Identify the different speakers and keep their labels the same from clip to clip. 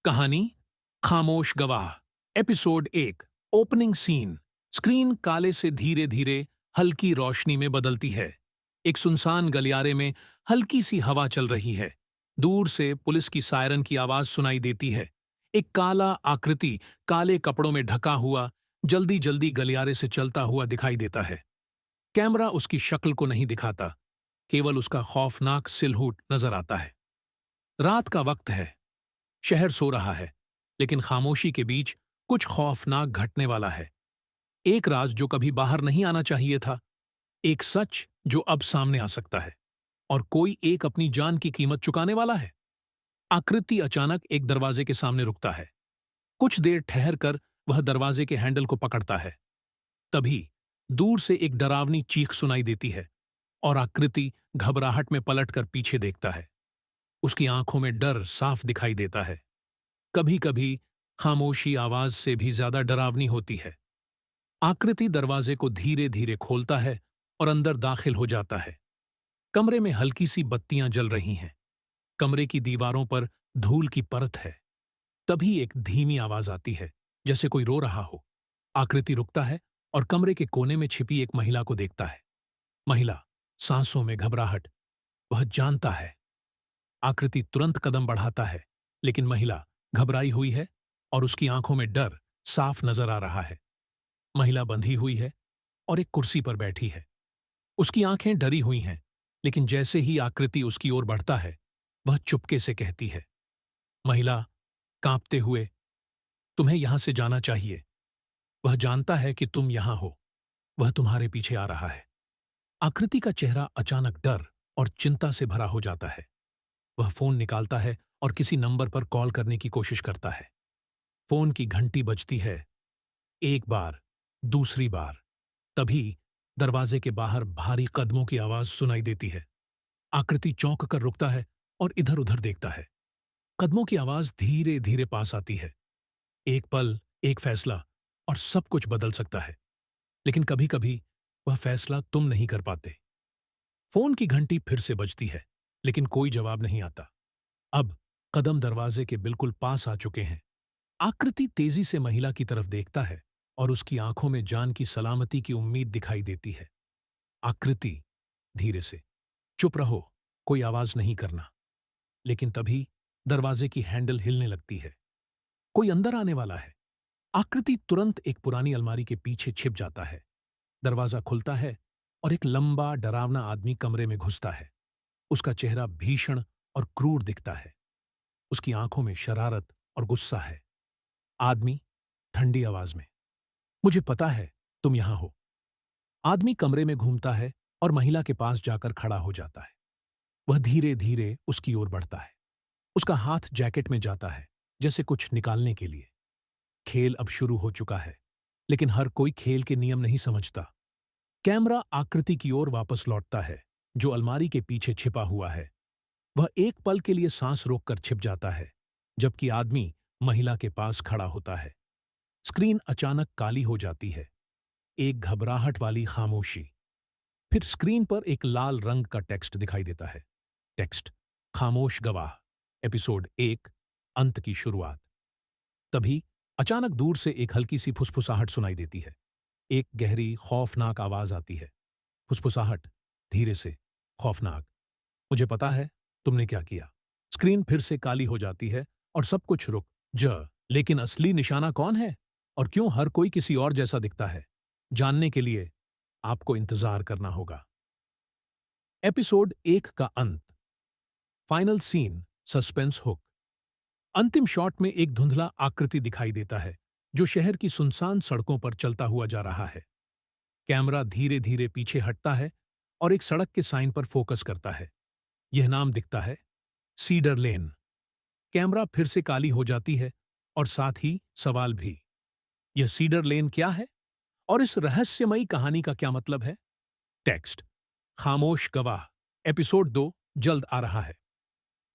Speaker 1: कहानी खामोश गवाह। एपिसोड 1। Opening scene. स्क्रीन काले से धीरे धीरे हल्की रोशनी में बदलती है। एक सुनसान गलियारे में हल्की सी हवा चल रही है। दूर से पुलिस की सायरन की आवाज सुनाई देती है। एक काला आकृति काले कपड़ों में ढका हुआ जल्दी जल्दी गलियारे से चलता हुआ दिखाई देता है। कैमरा उसकी शक्ल को नहीं दिखाता, केवल उसका खौफनाक सिलहूट नजर आता है। रात का वक्त है। शहर सो रहा है, लेकिन खामोशी के बीच कुछ खौफनाक घटने वाला है। एक राज जो कभी बाहर नहीं आना चाहिए था, एक सच जो अब सामने आ सकता है, और कोई एक अपनी जान की कीमत चुकाने वाला है। आकृति अचानक एक दरवाजे के सामने रुकता है। कुछ देर ठहर कर वह दरवाजे के हैंडल को पकड़ता है। तभी दूर से एक डरावनी चीख सुनाई देती है, और आकृति घबराहट में पलटकर पीछे देखता है। उसकी आंखों में डर साफ दिखाई देता है। कभी कभी खामोशी आवाज से भी ज्यादा डरावनी होती है। आकृति दरवाजे को धीरे धीरे खोलता है और अंदर दाखिल हो जाता है। कमरे में हल्की सी बत्तियां जल रही हैं। कमरे की दीवारों पर धूल की परत है। तभी एक धीमी आवाज आती है, जैसे कोई रो रहा हो। आकृति रुकता है और कमरे के कोने में छिपी एक महिला को देखता है। महिला, सांसों में घबराहट। वह जानता है। आकृति तुरंत कदम बढ़ाता है, लेकिन महिला घबराई हुई है और उसकी आंखों में डर साफ नजर आ रहा है। महिला बंधी हुई है और एक कुर्सी पर बैठी है। उसकी आंखें डरी हुई हैं, लेकिन जैसे ही आकृति उसकी ओर बढ़ता है, वह चुपके से कहती है। महिला कांपते हुए, तुम्हें यहां से जाना चाहिए। वह जानता है कि तुम यहां हो। वह तुम्हारे पीछे आ रहा है। आकृति का चेहरा अचानक डर और चिंता से भरा हो जाता है। वह फोन निकालता है और किसी नंबर पर कॉल करने की कोशिश करता है। फोन की घंटी बजती है। एक बार, दूसरी बार। तभी दरवाजे के बाहर भारी कदमों की आवाज सुनाई देती है। आकृति चौंक कर रुकता है और इधर उधर देखता है। कदमों की आवाज धीरे धीरे पास आती है। एक पल, एक फैसला, और सब कुछ बदल सकता है। लेकिन कभी कभी वह फैसला तुम नहीं कर पाते। फोन की घंटी फिर से बजती है, लेकिन कोई जवाब नहीं आता। अब कदम दरवाजे के बिल्कुल पास आ चुके हैं। आकृति तेजी से महिला की तरफ देखता है और उसकी आंखों में जान की सलामती की उम्मीद दिखाई देती है। आकृति धीरे से, चुप रहो, कोई आवाज नहीं करना। लेकिन तभी दरवाजे की हैंडल हिलने लगती है। कोई अंदर आने वाला है। आकृति तुरंत एक पुरानी अलमारी के पीछे छिप जाता है। दरवाजा खुलता है और एक लंबा डरावना आदमी कमरे में घुसता है। उसका चेहरा भीषण और क्रूर दिखता है। उसकी आंखों में शरारत और गुस्सा है। आदमी ठंडी आवाज में, मुझे पता है तुम यहां हो। आदमी कमरे में घूमता है और महिला के पास जाकर खड़ा हो जाता है। वह धीरे धीरे उसकी ओर बढ़ता है। उसका हाथ जैकेट में जाता है, जैसे कुछ निकालने के लिए। खेल अब शुरू हो चुका है, लेकिन हर कोई खेल के नियम नहीं समझता। कैमरा आकृति की ओर वापस लौटता है, जो अलमारी के पीछे छिपा हुआ है। वह एक पल के लिए सांस रोककर छिप जाता है, जबकि आदमी महिला के पास खड़ा होता है। स्क्रीन अचानक काली हो जाती है। एक घबराहट वाली खामोशी। फिर स्क्रीन पर एक लाल रंग का टेक्स्ट दिखाई देता है। टेक्स्ट, खामोश गवाह, एपिसोड 1, अंत की शुरुआत। तभी अचानक दूर से एक हल्की सी फुसफुसाहट सुनाई देती है। एक गहरी खौफनाक आवाज आती है। फुसफुसाहट, धीरे से, खौफनाक, मुझे पता है तुमने क्या किया। स्क्रीन फिर से काली हो जाती है और सब कुछ रुक लेकिन असली निशाना कौन है और क्यों हर कोई किसी और जैसा दिखता है, जानने के लिए आपको इंतजार करना होगा। एपिसोड 1 का अंत। Final scene, suspense hook. अंतिम शॉट में एक धुंधला आकृति दिखाई देता है, जो शहर की सुनसान सड़कों पर चलता हुआ जा रहा है। कैमरा धीरे धीरे पीछे हटता है और एक सड़क के साइन पर फोकस करता है। यह नाम दिखता है, सीडर लेन। कैमरा फिर से काली हो जाती है और साथ ही सवाल भी। यह सीडर लेन क्या है और इस रहस्यमयी कहानी का क्या मतलब है? टेक्स्ट, खामोश गवाह, एपिसोड 2 जल्द आ रहा है।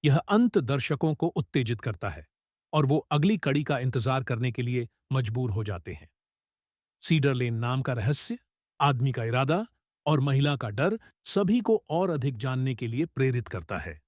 Speaker 1: यह अंत दर्शकों को उत्तेजित करता है और वो अगली कड़ी का इंतजार करने के लिए मजबूर हो जाते हैं। सीडर लेन नाम का रहस्य, आदमी का इरादा और महिला का डर सभी को और अधिक जानने के लिए प्रेरित करता है।